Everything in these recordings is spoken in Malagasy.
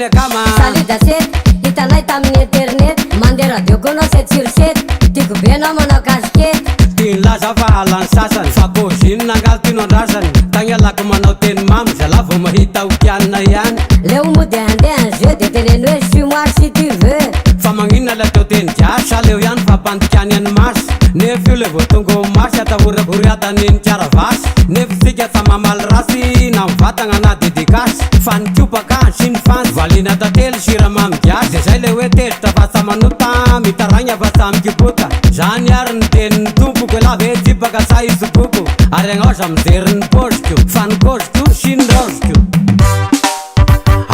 any akama salida set hitanay tamin'ny internet mandeha radio koa anao 7 sur 7 tiako be anao manao casquette tiany laza fa alany sasany fa koziny nangaly tiano andrasany tagny alako manao teny mamy zala vao mahita okianina ihany le omody andeha un jeu de teneny hoe suis-moi si tu veux fa magnina le atao teny giasa leo ihany fampandikany any masy nefa io le vao tonga masy atahorakoryatanyny tiara vasy nefa sika samamaly rasy na mivatagna na dédicasy fa nikopaka sy ny fansy valina tately siramamy giasy de zay le hoe tezitra fa samanota mitaragny afa samykipota zany ary ny tenin'ny tompoko la ve jipaka sa isokoko ary agnaoza mijery ny poziko fa ny koziko sy ny roziko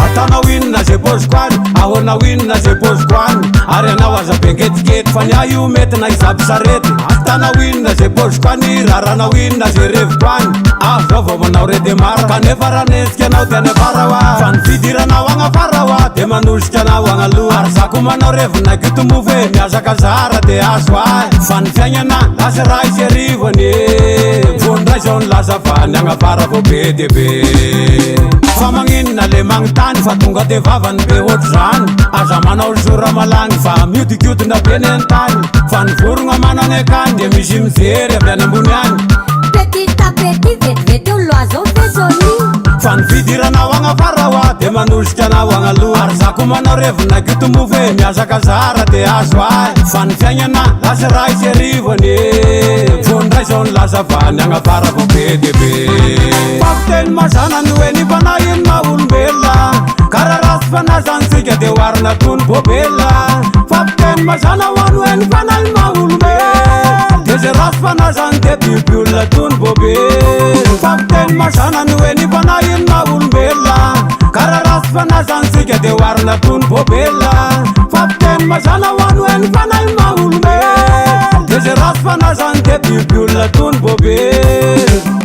atanao inona zay poziko any ahoana inona zay poziko any ary anao aza bengetikety fa ny ah io mety na izaby sarety atanao inona zay poziko any raranao inona zay reviko any zao vao manao redemara kanefa ranesika anao de anefara oa fa ny fidiranao agnafara oa de manosika anao agnaloha ary zako manao revina kitomofo hoe miazaka zara de azo ay fa ny fiaignana lasa raha isy arivony vonindray zao ny laza fa ny agnafara vao be de be fa magninona le magnotany fa tonga de vavany be ohatry zany aza manao zora malagny fa miodikiotina be ny antany fa ny vorogna manao ny akany de misy mijery avy any ambony any petit à petit vetivety eo loazao fesoni fa ny fidiranao agnafara oa de manosika anao agnaloha ary zako manao revina kitomofo hoe miazaka zara de azo ay fa ny fiaignana lasa raha isy arivony vonindray zao ny laza fa ny agnafara vao be de be fafiteny mazana ny hoe nifana ino maolombela karaha rasy fanazanysika de hoarina tony bobela fafiteny mazana hoany hoe nifana ino maolombela de zay rasy fanazany de bibiolona tony bobela fafiteny mazana ny hoe nifana ino maolombela karaha rasy fanazanysika de hoarina tony bobela fafiteny mazana hoany hoe nifana ino maolombela de zay rasy fanazany de bibiolona tony bobela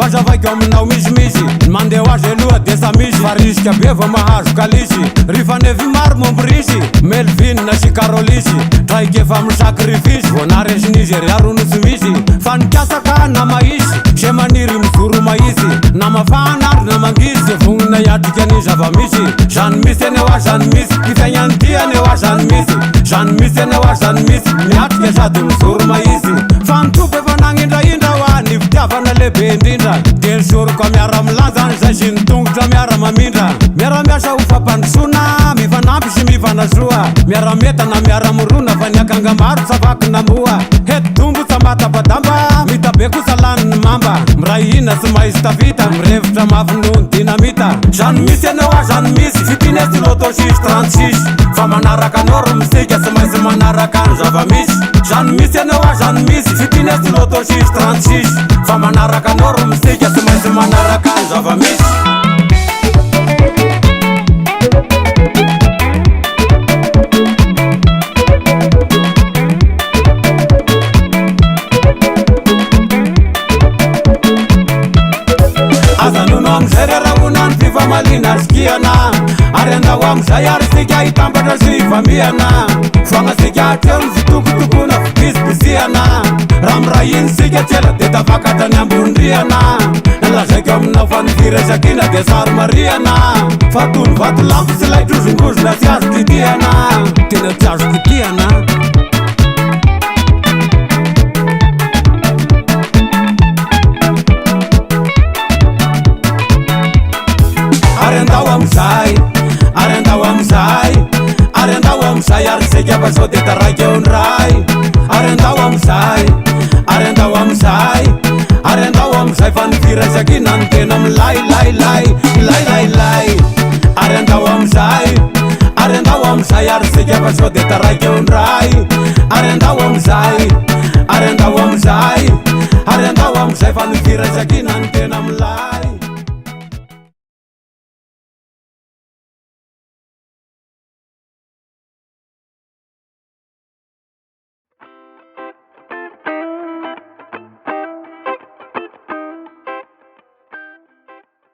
azavaiko aminao misimisy mandeha ho azy aloha de sa misy fa risika be vao mahazo kalisy rifanevy maro momborisy melvinina sy karolisy traike efa misakrifisy voanaresin'izy ary arono tsy misy fa nikasaka na maisy se maniry mizoro maisy na mafana andro na mangisy de vognina iatrika any zava-misy zany misy eny ho zany misy ifiaignany diany ho zany misy zany misy eny ho zany misy miatrika sady mizoro maisy fa mitopo efa nagn'indraindra hoa ny fitiavana lehibe indrindra de ny soroko miara milanjany zay sy ny tongotra miara mamindra miara-miasa ho fampandrosoana mifanampy sy mifanasoa miara-metana miara morona fa ny akanga maro tsavaky namoa hety dombo tsamatapadamba mitabe kosa laniny mamba miray ina sy mahisy tavita mirevitra mafinony dinamita zany misy eny hoa zany misy fipinesy loto 636 fa manaraka anoro misika sy mahisy manaraka ny zava-misy zany misy eny hoa zany misy fipinesy loto 636 fa manaraka anoro misika sy mahisy manaraka ny zava-misy azanono amizay rerahonany fifamalina sikiana ary andao amizay ary sika hitambatra sy ifamiana foagnasika hatreo ny fitokotokona fibisibisiana raha mirahiny sika tsela de tafakatany ambonindriana nalazaiko aminao fa niviresakina de sary mariana fa tony vato lampo sy laitrozongozona sy azo kitiana tena tsy azo kitiana ary andao amizay ary seka fa sao de taraiky eo ny ray ary andao amizay fa nifiraisakina ny tena milailailay ary andao amizay ary seka fa sao de taraiky eo ny ray ary andao amizay fa nifiraisakina ny tena milay